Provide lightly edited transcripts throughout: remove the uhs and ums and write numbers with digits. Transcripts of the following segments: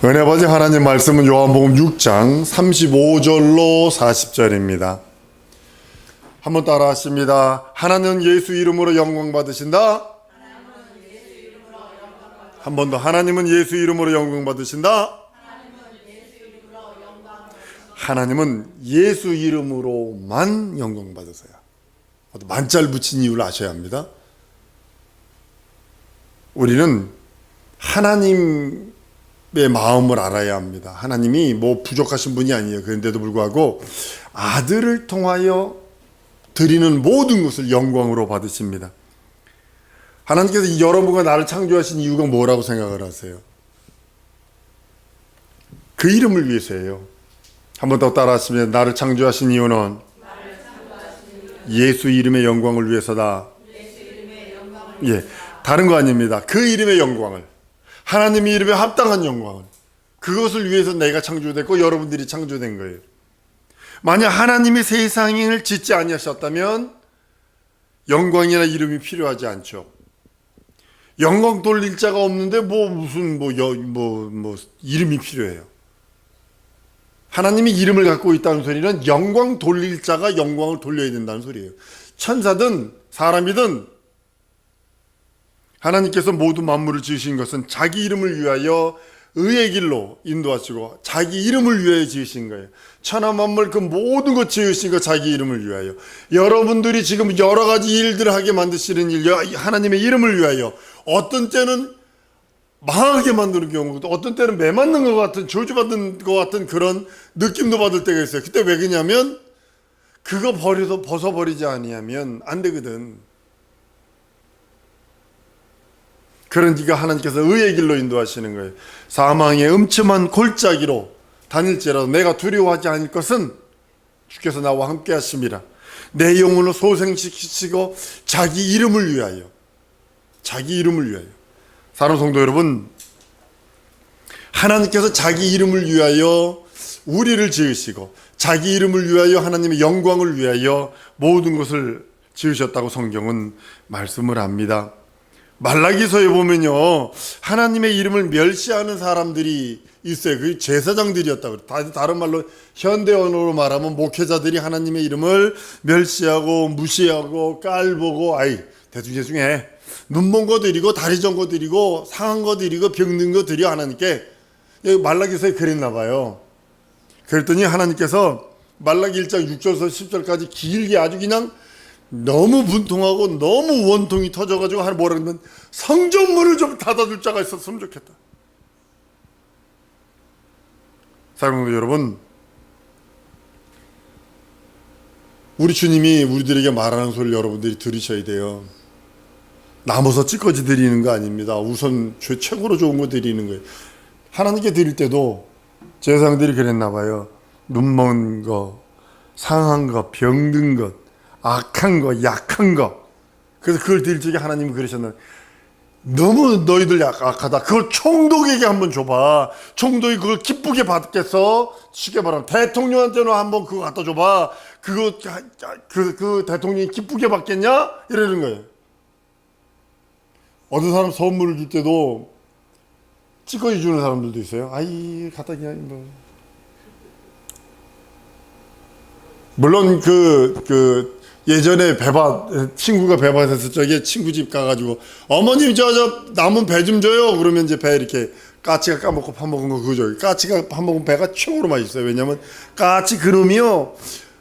은혜 받으신 하나님 말씀은 요한복음 6장 35절로 40절입니다. 한번 따라 하십니다. 하나님은 예수 이름으로 영광 받으신다. 한 번 더. 하나님은 예수 이름으로 영광 받으신다. 하나님은 예수 이름으로만 영광 받으세요. 만자를 붙인 이유를 아셔야 합니다. 우리는 하나님의 마음을 알아야 합니다. 하나님이 뭐 부족하신 분이 아니에요. 그런데도 불구하고 아들을 통하여 드리는 모든 것을 영광으로 받으십니다. 하나님께서 여러분과 나를 창조하신 이유가 뭐라고 생각을 하세요? 그 이름을 위해서예요. 한 번 더 따라 하시면, 나를 창조하신 이유는 예수 이름의 영광을 위해서다. 예, 다른 거 아닙니다. 그 이름의 영광을, 하나님의 이름에 합당한 영광을, 그것을 위해서 내가 창조됐고 여러분들이 창조된 거예요. 만약 하나님이 세상을 짓지 아니하셨다면 영광이나 이름이 필요하지 않죠. 영광 돌릴 자가 없는데 무슨 이름이 필요해요. 하나님이 이름을 갖고 있다는 소리는 영광 돌릴 자가 영광을 돌려야 된다는 소리예요. 천사든 사람이든 하나님께서 모든 만물을 지으신 것은 자기 이름을 위하여 의의 길로 인도하시고 자기 이름을 위하여 지으신 거예요. 천하 만물 그 모든 것 지으신 거 자기 이름을 위하여. 여러분들이 지금 여러 가지 일들을 하게 만드시는 일, 하나님의 이름을 위하여. 어떤 때는 망하게 만드는 경우도, 어떤 때는 매 맞는 것 같은, 저주받는 것 같은 그런 느낌도 받을 때가 있어요. 그때 왜 그러냐면 그거 벗어버리지 아니하면 안 되거든. 그러니까 하나님께서 의의 길로 인도하시는 거예요. 사망의 음침한 골짜기로 다닐지라도 내가 두려워하지 않을 것은 주께서 나와 함께 하심이라. 내 영혼을 소생시키시고 자기 이름을 위하여, 자기 이름을 위하여. 사랑하는 성도 여러분, 하나님께서 자기 이름을 위하여 우리를 지으시고 자기 이름을 위하여 하나님의 영광을 위하여 모든 것을 지으셨다고 성경은 말씀을 합니다. 말라기서에 보면요, 하나님의 이름을 멸시하는 사람들이 있어요. 그게 제사장들이었다고. 다른 말로 현대 언어로 말하면 목회자들이 하나님의 이름을 멸시하고 무시하고 깔보고, 대충해. 눈먼 거 드리고 다리 전 거 드리고 상한 거 드리고 병든 거 드려 하나님께. 말라기서에 그랬나 봐요. 그랬더니 하나님께서 말라기 1장 6절에서 10절까지 길게 아주 그냥 너무 분통하고 너무 원통이 터져가지고 뭐라 그러면 성전문을 좀 닫아줄 자가 있었으면 좋겠다. 사랑하는 여러분, 우리 주님이 우리들에게 말하는 소리를 여러분들이 들으셔야 돼요. 나무서 찌꺼지 드리는 거 아닙니다. 우선 최고로 좋은 거 드리는 거예요. 하나님께 드릴 때도 제사장들이 그랬나 봐요. 눈먼 거, 상한 거, 병든 것, 악한 거, 약한 거. 그래서 그걸 드릴 적에 하나님이 그러셨는데, 너무 너희들 악하다. 그걸 총독에게 한번 줘봐. 총독이 그걸 기쁘게 받겠어. 쉽게 말하면 대통령한테는 한번 그거 갖다 줘봐. 그 대통령이 기쁘게 받겠냐? 이러는 거예요. 어떤 사람 선물을 줄 때도 찌꺼기 주는 사람들도 있어요. 갖다 그냥 뭐. 물론 예전에 친구가 배밭했을 적에 친구 집 가가지고, 어머님 저 남은 배 좀 줘요. 그러면 이제 배 이렇게 까치가 까먹고 파먹은 거 그거죠. 까치가 파먹은 배가 최고로 맛있어요. 왜냐면 까치 그놈이요,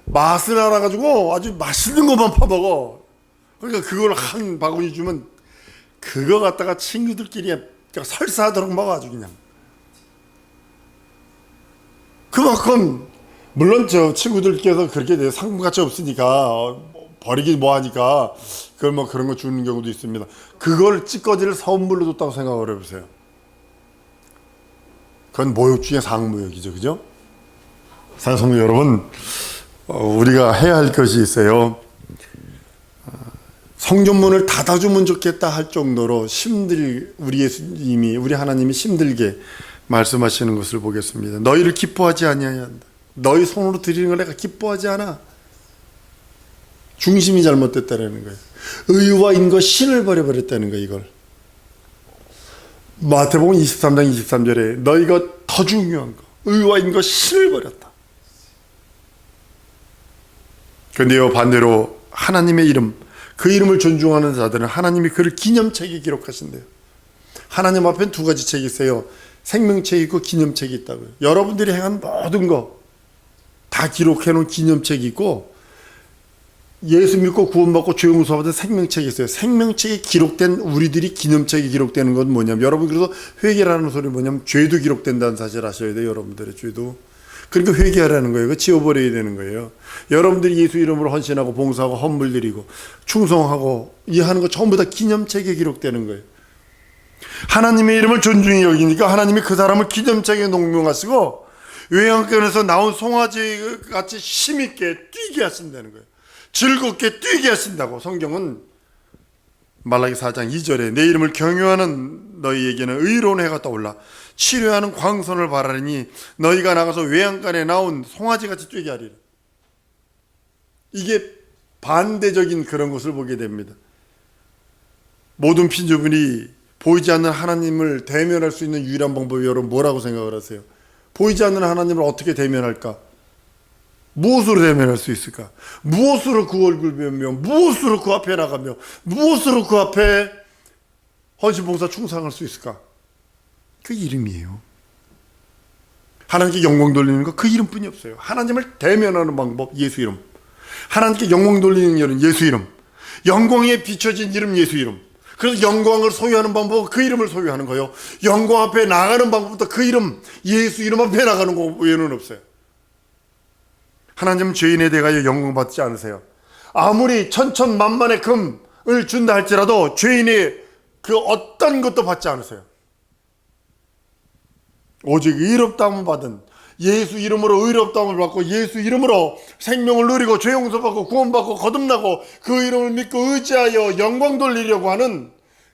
맛을 알아가지고 아주 맛있는 것만 파먹어. 그러니까 그걸 한 바구니 주면 그거 갖다가 친구들끼리 설사하도록 먹어가지고 그냥. 그만큼 물론 저 친구들께서 그렇게 상품가치 없으니까 버리기 뭐하니까 그런 거 주는 경우도 있습니다. 그걸 찌꺼기를 선물로 줬다고 생각을 해보세요. 그건 모욕 중에 상모욕이죠, 그죠? 사랑하는 여러분, 우리가 해야 할 것이 있어요. 성전문을 닫아주면 좋겠다 할 정도로 우리 예수님이, 우리 하나님이 힘들게 말씀하시는 것을 보겠습니다. 너희를 기뻐하지 아니하야 한다. 너희 손으로 드리는 걸 내가 기뻐하지 않아. 중심이 잘못됐다는 거예요. 의와 인과 신을 버려버렸다는 거예요. 이걸 마태복음 23장 23절에 너희가 더 더 중요한 거, 의와인 거 신을 버렸다. 그런데요, 반대로 하나님의 이름, 그 이름을 존중하는 자들은 하나님이 그를 기념책에 기록하신대요. 하나님 앞엔 두 가지 책이 있어요. 생명책이 있고 기념책이 있다고요. 여러분들이 행한 모든 거 다 기록해 놓은 기념책이 있고, 예수 믿고 구원받고 죄 용서 받은 생명책이 있어요. 생명책에 기록된 우리들이 기념책에 기록되는 건 뭐냐면, 여러분 그래서 회개라는 소리 뭐냐면 죄도 기록된다는 사실 아셔야 돼요. 여러분들의 죄도. 그러니까 회개하라는 거예요. 그 지워버려야 되는 거예요. 여러분들이 예수 이름으로 헌신하고 봉사하고 헌물 드리고 충성하고 이 하는 거 전부 다 기념책에 기록되는 거예요. 하나님의 이름을 존중히 여기니까 하나님이 그 사람을 기념책에 농명하시고 외양간에서 나온 송아지 같이 힘있게 뛰게 하신다는 거예요. 즐겁게 뛰게 하신다고. 성경은 말라기 4장 2절에 내 이름을 경유하는 너희에게는 의로운 해가 떠올라 치료하는 광선을 바라리니 너희가 나가서 외양간에 나온 송아지 같이 뛰게 하리라. 이게 반대적인 그런 것을 보게 됩니다. 모든 피조물이 보이지 않는 하나님을 대면할 수 있는 유일한 방법이 여러분 뭐라고 생각을 하세요? 보이지 않는 하나님을 어떻게 대면할까? 무엇으로 대면할 수 있을까? 무엇으로 그 얼굴 뵈며, 무엇으로 그 앞에 나가며, 무엇으로 그 앞에 헌신봉사 충성할 수 있을까? 그 이름이에요. 하나님께 영광 돌리는 거 그 이름뿐이 없어요. 하나님을 대면하는 방법, 예수 이름. 하나님께 영광 돌리는 이름, 예수 이름. 영광에 비춰진 이름, 예수 이름. 그래서 영광을 소유하는 방법은 그 이름을 소유하는 거예요. 영광 앞에 나가는 방법부터 그 이름, 예수 이름 앞에 나가는 거 외에는 없어요. 하나님은 죄인에 대하여 영광 받지 않으세요. 아무리 천천만만의 금을 준다 할지라도 죄인의 그 어떤 것도 받지 않으세요. 오직 의롭다함을 받은, 예수 이름으로 의롭다함을 받고 예수 이름으로 생명을 누리고 죄 용서받고 구원받고 거듭나고 그 이름을 믿고 의지하여 영광 돌리려고 하는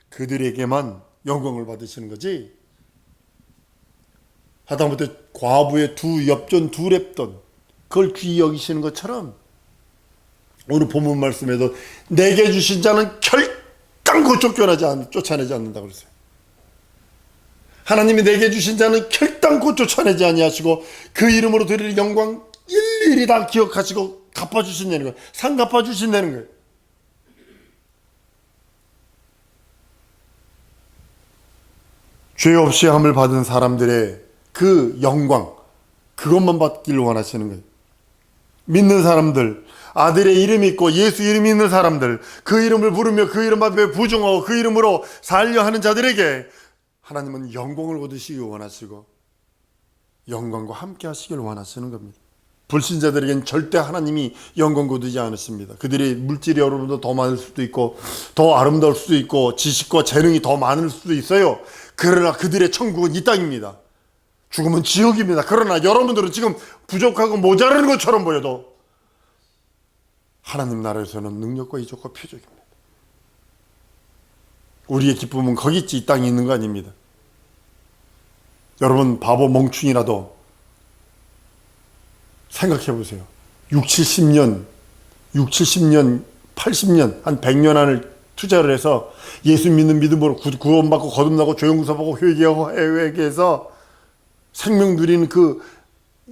그들에게만 영광을 받으시는 거지. 하다못해 과부의 두 엽전 두 랩돈 그걸 귀히 여기시는 것처럼 오늘 본문 말씀에도 내게 주신 자는 결단코 쫓아내지 않는다고 그랬어요. 하나님이 내게 주신 자는 결단코 쫓아내지 아니하시고 그 이름으로 드릴 영광 일일이 다 기억하시고 갚아주신다는 거예요. 상 갚아주신다는 거예요. 죄 없이 함을 받은 사람들의 그 영광, 그것만 받기를 원하시는 거예요. 믿는 사람들, 아들의 이름이 있고 예수 이름이 있는 사람들, 그 이름을 부르며 그 이름 앞에 부정하고 그 이름으로 살려 하는 자들에게 하나님은 영광을 거두시기 원하시고 영광과 함께 하시길 원하시는 겁니다. 불신자들에게는 절대 하나님이 영광 거두지 않으십니다. 그들이 물질이 여러분도 더 많을 수도 있고 더 아름다울 수도 있고 지식과 재능이 더 많을 수도 있어요. 그러나 그들의 천국은 이 땅입니다. 죽으면 지옥입니다. 그러나 여러분들은 지금 부족하고 모자라는 것처럼 보여도 하나님 나라에서는 능력과 이적과 표적입니다. 우리의 기쁨은 거기 있지 이 땅에 있는 거 아닙니다. 여러분 바보 멍충이라도 생각해 보세요. 70년, 80년, 한 100년 안을 투자를 해서 예수 믿는 믿음으로 구원받고 거듭나고 죄용서받고 회개하고 회개해서 생명 누리는 그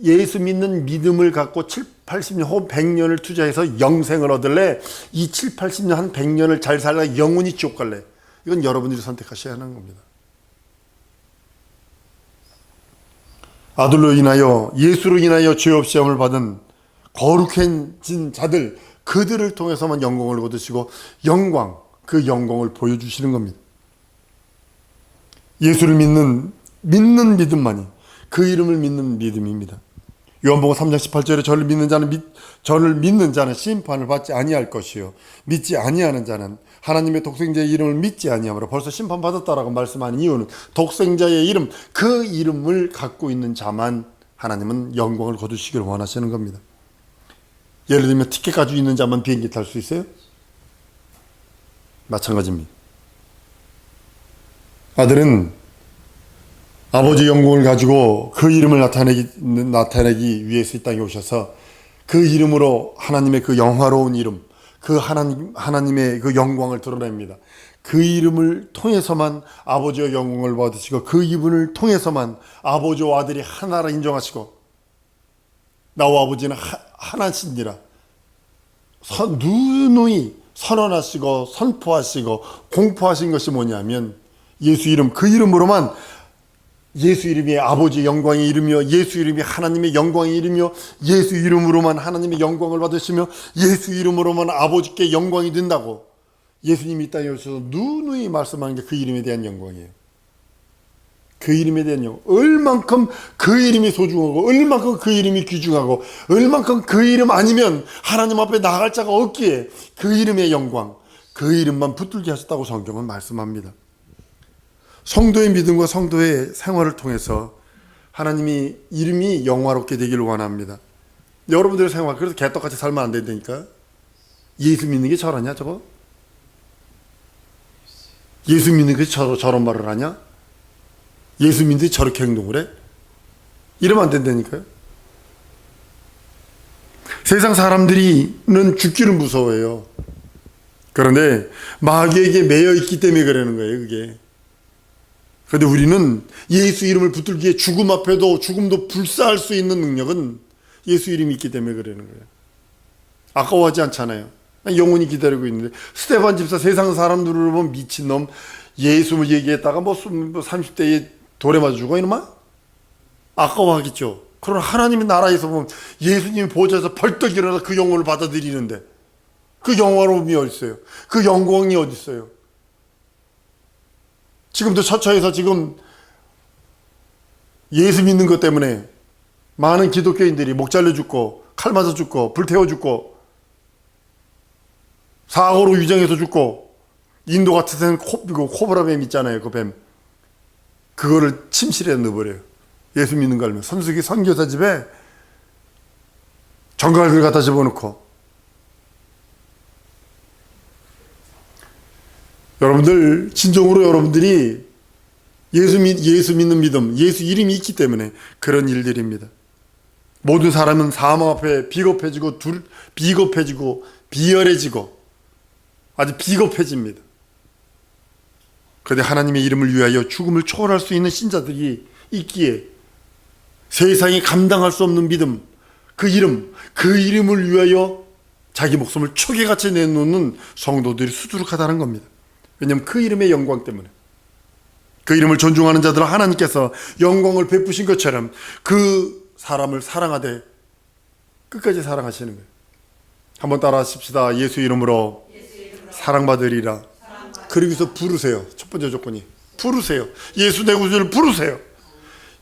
예수 믿는 믿음을 갖고 80년 혹은 100년을 투자해서 영생을 얻을래? 이 80년 한 100년을 잘 살다 영원히 지옥 갈래? 이건 여러분들이 선택하셔야 하는 겁니다. 아들로 인하여 예수로 인하여 죄 없이 함을 받은 거룩해진 자들, 그들을 통해서만 영광을 얻으시고 영광, 그 영광을 보여주시는 겁니다. 예수를 믿는 믿음만이 그 이름을 믿는 믿음입니다. 요한복음 3장 18절에 저를 믿는 자는 심판을 받지 아니할 것이요 믿지 아니하는 자는 하나님의 독생자의 이름을 믿지 아니하므로. 벌써 심판받았다라고 말씀하는 이유는 독생자의 이름, 그 이름을 갖고 있는 자만 하나님은 영광을 거두시기를 원하시는 겁니다. 예를 들면 티켓 가지고 있는 자만 비행기 탈 수 있어요? 마찬가지입니다. 아들은 아버지 영광을 가지고 그 이름을 나타내기 위해서 이 땅에 오셔서 그 이름으로 하나님의 그 영화로운 이름, 그 하나님의 그 영광을 드러냅니다. 그 이름을 통해서만 아버지의 영광을 받으시고 그 이분을 통해서만 아버지와 아들이 하나라 인정하시고 나와 아버지는 하나시니라 누누이 선언하시고 선포하시고 공포하신 것이 뭐냐면 예수 이름, 그 이름으로만 예수 이름이 아버지의 영광의 이름이요 예수 이름이 하나님의 영광의 이름이요 예수 이름으로만 하나님의 영광을 받으시며 예수 이름으로만 아버지께 영광이 된다고 예수님이 이 땅에 오셔서 누누이 말씀하는 게 그 이름에 대한 영광이에요. 그 이름에 대한 영광. 얼만큼 그 이름이 소중하고 얼만큼 그 이름이 귀중하고 얼만큼 그 이름 아니면 하나님 앞에 나갈 자가 없기에 그 이름의 영광, 그 이름만 붙들게 하셨다고 성경은 말씀합니다. 성도의 믿음과 성도의 생활을 통해서 하나님이 이름이 영화롭게 되기를 원합니다. 여러분들의 생활, 그래서 개떡같이 살면 안 된다니까. 예수 믿는 게 저러냐 저거? 예수 믿는 게 저런 말을 하냐? 예수 믿는 게 저렇게 행동을 해? 이러면 안 된다니까요. 세상 사람들이는 죽기를 무서워해요. 그런데 마귀에게 매여 있기 때문에 그러는 거예요, 그게. 그런데 우리는 예수 이름을 붙들기에 죽음 앞에도 죽음도 불사할 수 있는 능력은 예수 이름이 있기 때문에 그러는 거예요. 아까워하지 않잖아요. 영원히 기다리고 있는데 스데반 집사 세상 사람들을 보면 미친놈 예수 얘기했다가 뭐 30대에 돌에 맞아 죽어 이놈아? 아까워하겠죠. 그러나 하나님의 나라에서 보면 예수님이 보좌에서 벌떡 일어나서 그 영혼을 받아들이는데 그 영화로움이 어디 있어요? 그 영광이 어디 있어요? 지금도 처처에서 지금 예수 믿는 것 때문에 많은 기독교인들이 목 잘려 죽고 칼 맞아 죽고 불태워 죽고 사고로 위장해서 죽고 인도 같은 데는 코브라 뱀 있잖아요. 그 뱀. 그거를 침실에 넣어버려요. 예수 믿는 거 알면. 선수기 선교사 집에 정갈들 갖다 집어넣고. 여러분들 진정으로 여러분들이 예수 믿는 믿음, 예수 이름이 있기 때문에 그런 일들입니다. 모든 사람은 사망 앞에 비겁해지고 비열해지고 아주 비겁해집니다. 그런데 하나님의 이름을 위하여 죽음을 초월할 수 있는 신자들이 있기에 세상이 감당할 수 없는 믿음, 그 이름을 위하여 자기 목숨을 초계같이 내놓는 성도들이 수두룩하다는 겁니다. 왜냐하면 그 이름의 영광 때문에. 그 이름을 존중하는 자들은 하나님께서 영광을 베푸신 것처럼 그 사람을 사랑하되 끝까지 사랑하시는 거예요. 한번 따라 하십시다. 예수 이름으로 사랑받으리라. 그러기서 부르세요. 첫 번째 조건이 부르세요. 예수 내 구주를 부르세요.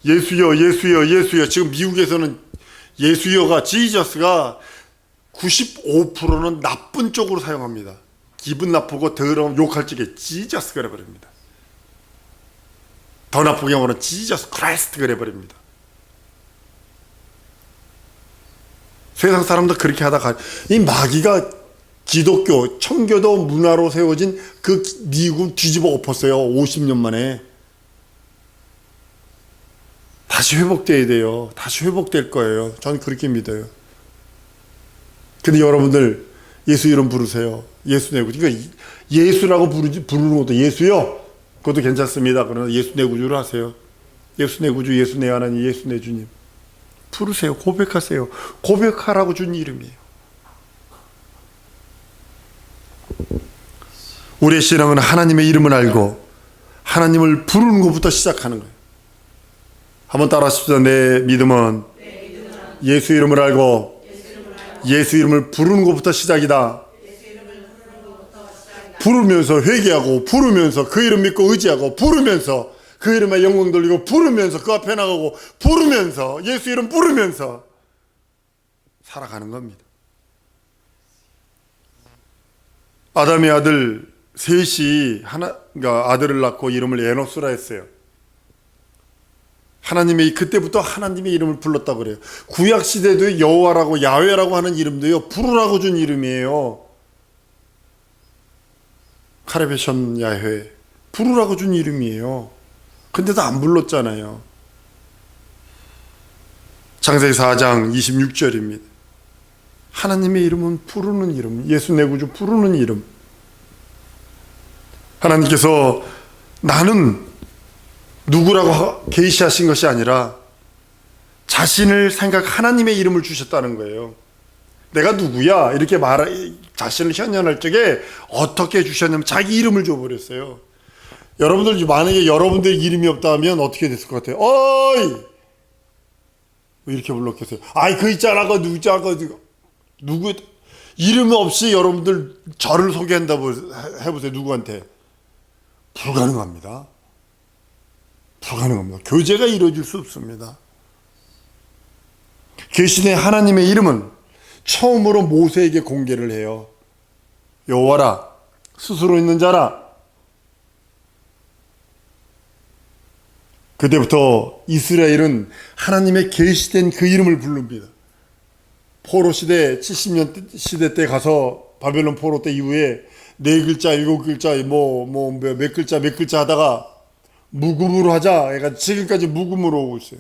예수여 예수여 예수여. 지금 미국에서는 예수여가 지저스가 95%는 나쁜 쪽으로 사용합니다. 기분 나쁘고 더러운 욕할 적에 지저스 그래버립니다. 더 나쁘게 하면 지저스 크라이스트 그래버립니다. 세상 사람도 그렇게 하다가 이 마귀가 기독교, 청교도 문화로 세워진 그 미국 뒤집어 엎었어요. 50년 만에. 다시 회복돼야 돼요. 다시 회복될 거예요. 저는 그렇게 믿어요. 근데 여러분들 예수 이름 부르세요. 예수 내 구주. 그러니까 예수라고 부르는 것도 예수요. 그것도 괜찮습니다. 그러나 예수 내 구주를 하세요. 예수 내 구주, 예수 내 하나님, 예수 내 주님. 부르세요. 고백하세요. 고백하라고 준 이름이에요. 우리의 신앙은 하나님의 이름을 알고 하나님을 부르는 것부터 시작하는 거예요. 한번 따라 하십시다. 내 믿음은 예수 이름을 알고 예수 이름을 부르는 것부터 시작이다. 부르면서 회개하고 부르면서 그 이름 믿고 의지하고 부르면서 그 이름에 영광 돌리고 부르면서 그 앞에 나가고 부르면서 예수 이름 부르면서 살아가는 겁니다. 아담의 아들 셋이 그러니까 아들을 낳고 이름을 에노스라 했어요. 그때부터 하나님의 이름을 불렀다고 그래요. 구약 시대도 여호와라고 야훼라고 하는 이름도요 부르라고 준 이름이에요. 카레베션 야훼 부르라고 준 이름이에요. 근데도 안 불렀잖아요. 창세기 4장 26절입니다. 하나님의 이름은 부르는 이름, 예수 내 구주 부르는 이름. 하나님께서 나는 누구라고 계시하신 것이 아니라 자신을 생각 하나님의 이름을 주셨다는 거예요. 내가 누구야? 이렇게 자신을 현현할 적에 어떻게 주셨냐면 자기 이름을 줘버렸어요. 여러분들 만약에 여러분들 이름이 없다 하면 어떻게 됐을 것 같아요? 어이! 이렇게 불렀겠어요. 아이 그 있잖아 그 누구 이름 없이 여러분들 저를 소개한다고 해보세요. 누구한테? 불가능합니다. 불가능합니다. 교제가 이루어질 수 없습니다. 계시된 하나님의 이름은 처음으로 모세에게 공개를 해요. 여호와라 스스로 있는 자라. 그때부터 이스라엘은 하나님의 계시된 그 이름을 부릅니다. 포로 시대 70년 시대 때 가서 바벨론 포로 때 이후에 4글자 7글자 몇 글자 하다가 묵음으로 하자. 그러니까 지금까지 묵음으로 오고 있어요.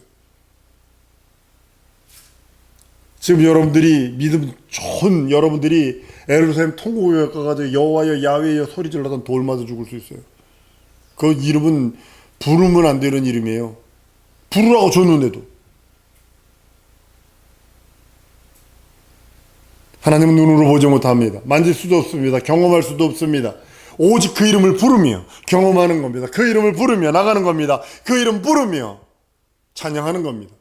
지금 여러분들이 믿음 좋은 여러분들이 예루살렘 통곡에 가가지고 여호와여 야훼여 소리 질러던 돌 맞아 죽을 수 있어요. 그 이름은 부르면 안 되는 이름이에요. 부르라고 줬는데도. 하나님은 눈으로 보지 못합니다. 만질 수도 없습니다. 경험할 수도 없습니다. 오직 그 이름을 부르며 경험하는 겁니다. 그 이름을 부르며 나가는 겁니다. 그 이름 부르며 찬양하는 겁니다.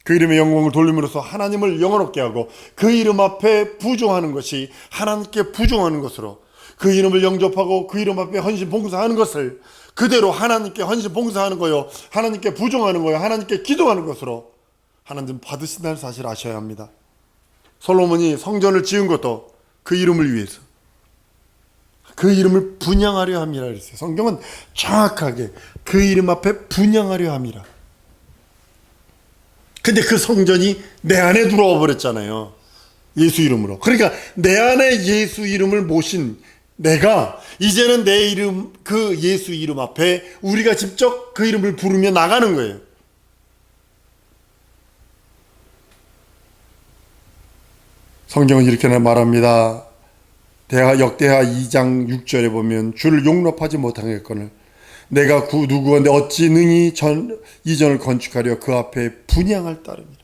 그 이름의 영광을 돌림으로써 하나님을 영원롭게 하고 그 이름 앞에 부종하는 것이 하나님께 부종하는 것으로 그 이름을 영접하고 그 이름 앞에 헌신 봉사하는 것을 그대로 하나님께 헌신 봉사하는 거요, 하나님께 부종하는 거요, 하나님께 기도하는 것으로 하나님 받으신다는 사실을 아셔야 합니다. 솔로몬이 성전을 지은 것도 그 이름을 위해서, 그 이름을 분양하려 함이라 그랬어요. 성경은 정확하게 그 이름 앞에 분양하려 함이라. 근데 그 성전이 내 안에 들어와 버렸잖아요. 예수 이름으로. 그러니까 내 안에 예수 이름을 모신 내가 이제는 내 이름, 그 예수 이름 앞에 우리가 직접 그 이름을 부르며 나가는 거예요. 성경은 이렇게 말합니다. 역대하 2장 6절에 보면 주를 용납하지 못하겠거늘 내가 누구건데 어찌 능히 이전을 건축하려 그 앞에 분향할 따름이라.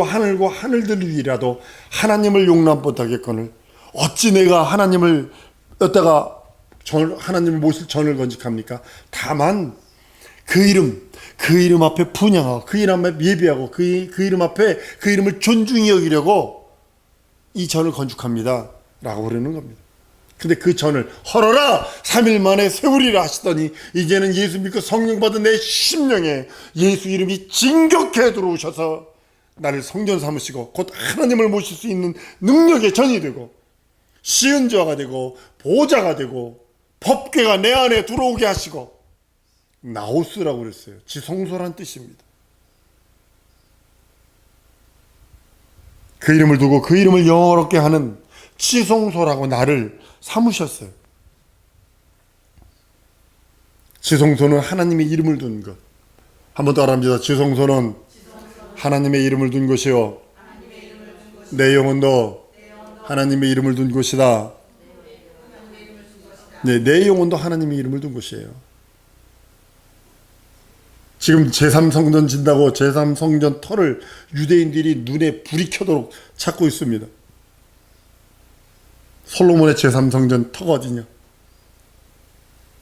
하늘과 하늘들이라도 하나님을 용납 못하겠거늘 어찌 내가 하나님을 하나님을 모실 전을 건축합니까? 다만 그 이름 앞에 분향하고 그 이름 앞에 예배하고 그 이름 앞에 그 이름을 존중히 여기려고 이 전을 건축합니다 라고 그러는 겁니다. 근데 그 전을 헐어라 3일 만에 세우리라 하시더니 이제는 예수 믿고 성령 받은 내 심령에 예수 이름이 진격해 들어오셔서 나를 성전 삼으시고 곧 하나님을 모실 수 있는 능력의 전이 되고 시은자가 되고 보좌가 되고 법궤가 내 안에 들어오게 하시고 나오스라고 그랬어요. 지성소란 뜻입니다. 그 이름을 두고 그 이름을 영원롭게 하는 지성소라고 나를 삼으셨어요. 지성소는 하나님의 이름을 둔 것. 한번 따라합니다. 지성소는 하나님의 이름을 둔 것이요 내 영혼도 하나님의 이름을 둔 곳이다. 네, 내 영혼도 하나님의 이름을 둔 곳이에요. 지금 제3성전 진다고 제3성전 터를 유대인들이 눈에 불이 켜도록 찾고 있습니다. 솔로몬의 제3성전 터가 어디냐?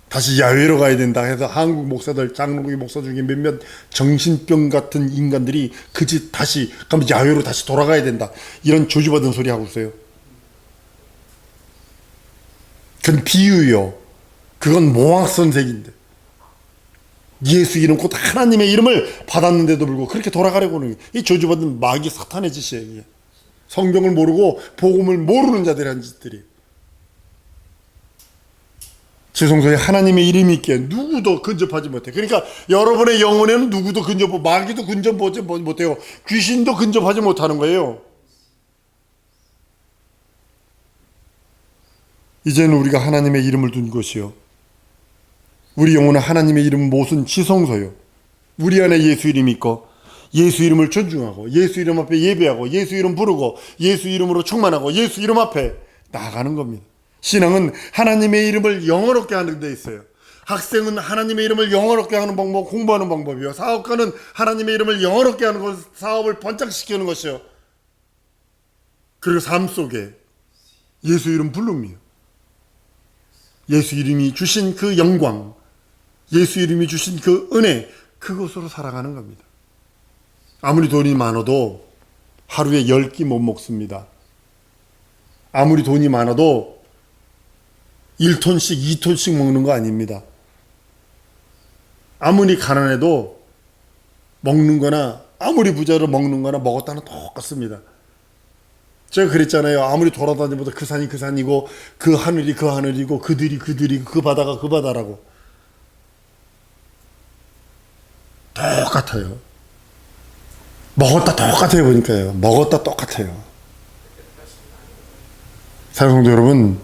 다시 야외로 가야 된다 해서 한국 목사들, 장로교 목사 중에 몇몇 정신병 같은 인간들이 그 집 다시 그럼 야외로 다시 돌아가야 된다. 이런 조주받은 소리 하고 있어요. 그건 비유요. 그건 모학선생인데. 예수 이름 곧 하나님의 이름을 받았는데도 불구하고 그렇게 돌아가려고 하는 이 저주받은 마귀 사탄의 짓이에요. 성경을 모르고 복음을 모르는 자들이 한 짓들이. 지성소에 하나님의 이름이 있기에 누구도 근접하지 못해. 그러니까 여러분의 영혼에는 누구도 마귀도 근접하지 못해요. 귀신도 근접하지 못하는 거예요. 이제는 우리가 하나님의 이름을 둔 것이요 우리 영혼은 하나님의 이름 모순 지성소요. 우리 안에 예수 이름이 있고 예수 이름을 존중하고 예수 이름 앞에 예배하고 예수 이름 부르고 예수 이름으로 충만하고 예수 이름 앞에 나아가는 겁니다. 신앙은 하나님의 이름을 영어롭게 하는 데 있어요. 학생은 하나님의 이름을 영어롭게 하는 방법, 공부하는 방법이요. 사업가는 하나님의 이름을 영어롭게 하는 것, 사업을 번창시키는 것이요. 그리고 삶 속에 예수 이름 부름이요. 예수 이름이 주신 그 영광, 예수 이름이 주신 그 은혜, 그것으로 살아가는 겁니다. 아무리 돈이 많아도 하루에 10끼 못 먹습니다. 아무리 돈이 많아도 1톤씩 2톤씩 먹는 거 아닙니다. 아무리 가난해도 먹는 거나 아무리 부자로 먹는 거나 먹었다는 똑같습니다. 제가 그랬잖아요. 아무리 돌아다니보다 그 산이 그 산이고 그 하늘이 그 하늘이고 그들이 그들이고 그 바다가 그 바다라고 똑같아요. 먹었다 똑같아요. 보니까요. 먹었다 똑같아요. 사랑하는 성도 여러분,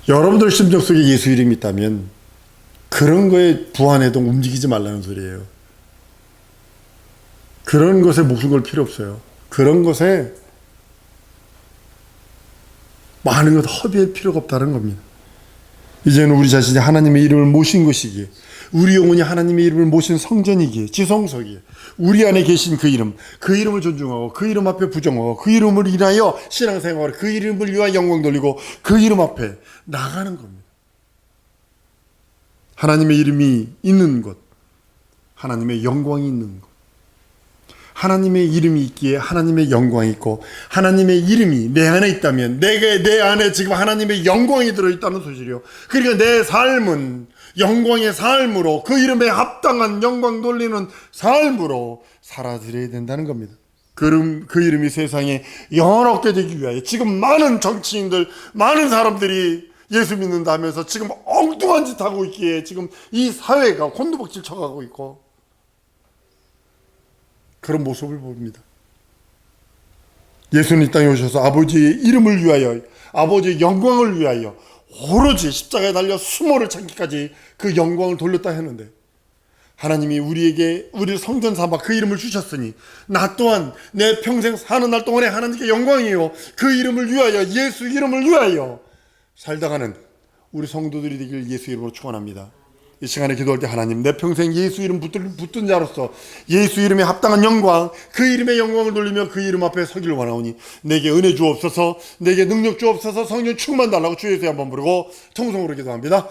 여러분들 심정 속에 예수 이름이 있다면 그런 거에 부안해도 움직이지 말라는 소리예요. 그런 것에 목숨 걸 필요 없어요. 그런 것에 많은 것 허비할 필요가 없다는 겁니다. 이제는 우리 자신이 하나님의 이름을 모신 것이기에, 우리 영혼이 하나님의 이름을 모신 성전이기에, 지성소기에, 우리 안에 계신 그 이름, 그 이름을 존중하고 그 이름 앞에 부정하고 그 이름을 인하여 신앙생활, 그 이름을 위하여 영광 돌리고 그 이름 앞에 나가는 겁니다. 하나님의 이름이 있는 곳, 하나님의 영광이 있는 곳, 하나님의 이름이 있기에 하나님의 영광이 있고, 하나님의 이름이 내 안에 있다면 내 안에 지금 하나님의 영광이 들어있다는 소식이요. 그러니까 내 삶은 영광의 삶으로, 그 이름에 합당한 영광 돌리는 삶으로 살아드려야 된다는 겁니다. 그 이름이 세상에 영원하게 되기 위하여 지금 많은 정치인들, 많은 사람들이 예수 믿는다 하면서 지금 엉뚱한 짓 하고 있기에 지금 이 사회가 곤두박질 쳐가고 있고, 그런 모습을 봅니다. 예수는 이 땅에 오셔서 아버지의 이름을 위하여, 아버지의 영광을 위하여 오로지 십자가에 달려 수모를 참기까지 그 영광을 돌렸다 했는데, 하나님이 우리를 성전 삼아 그 이름을 주셨으니 나 또한 내 평생 사는 날 동안에 하나님께 영광이요, 그 이름을 위하여, 예수 이름을 위하여 살다가는 우리 성도들이 되길 예수 이름으로 축원합니다. 이 시간에 기도할 때, 하나님, 내 평생 예수 이름 붙든 자로서 예수 이름에 합당한 영광, 그 이름의 영광을 돌리며 그 이름 앞에 서기를 원하오니 내게 은혜 주옵소서, 내게 능력 주옵소서, 성령 충만 달라고 주 예수에 한번 부르고 통성으로 기도합니다.